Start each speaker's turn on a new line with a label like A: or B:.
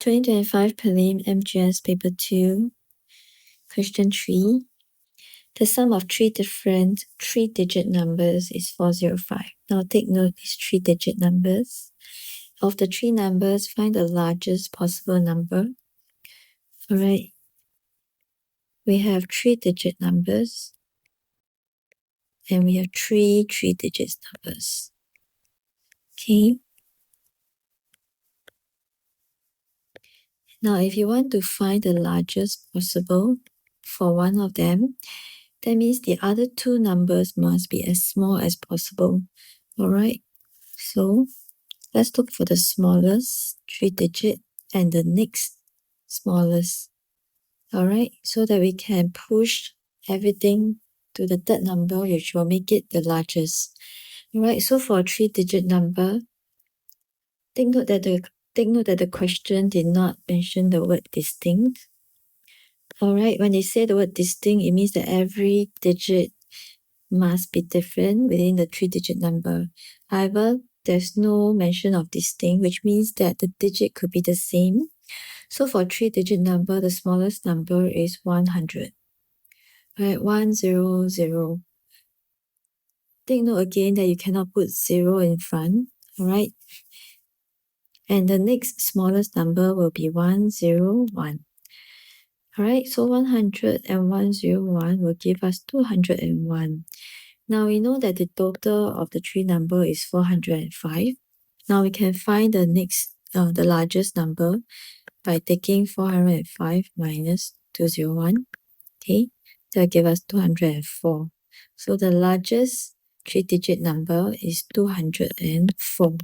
A: 2025 Prelim MGS Paper 2, Question 3. The sum of three different three-digit numbers is 405. Now take note these three-digit numbers. Of the three numbers, find the largest possible number. Alright. We have three-digit numbers. And we have three-digit numbers. Okay. Now, if you want to find the largest possible for one of them, that means the other two numbers must be as small as possible. Alright, so let's look for the smallest three-digit and the next smallest. Alright, so that we can push everything to the third number, which will make it the largest. Alright, so for a three-digit number, take note that the question did not mention the word distinct. Alright, when they say the word distinct, it means that every digit must be different within the three-digit number. However, there's no mention of distinct, which means that the digit could be the same. So for a three-digit number, the smallest number is 100. Alright, 100. Take note again that you cannot put 0 in front. Alright. And the next smallest number will be 101. Alright, so 100 and 101 will give us 201. Now we know that the total of the three numbers is 405. Now we can find the next, the largest number by taking 405 minus 201. Okay, that will give us 204. So the largest three-digit number is 204.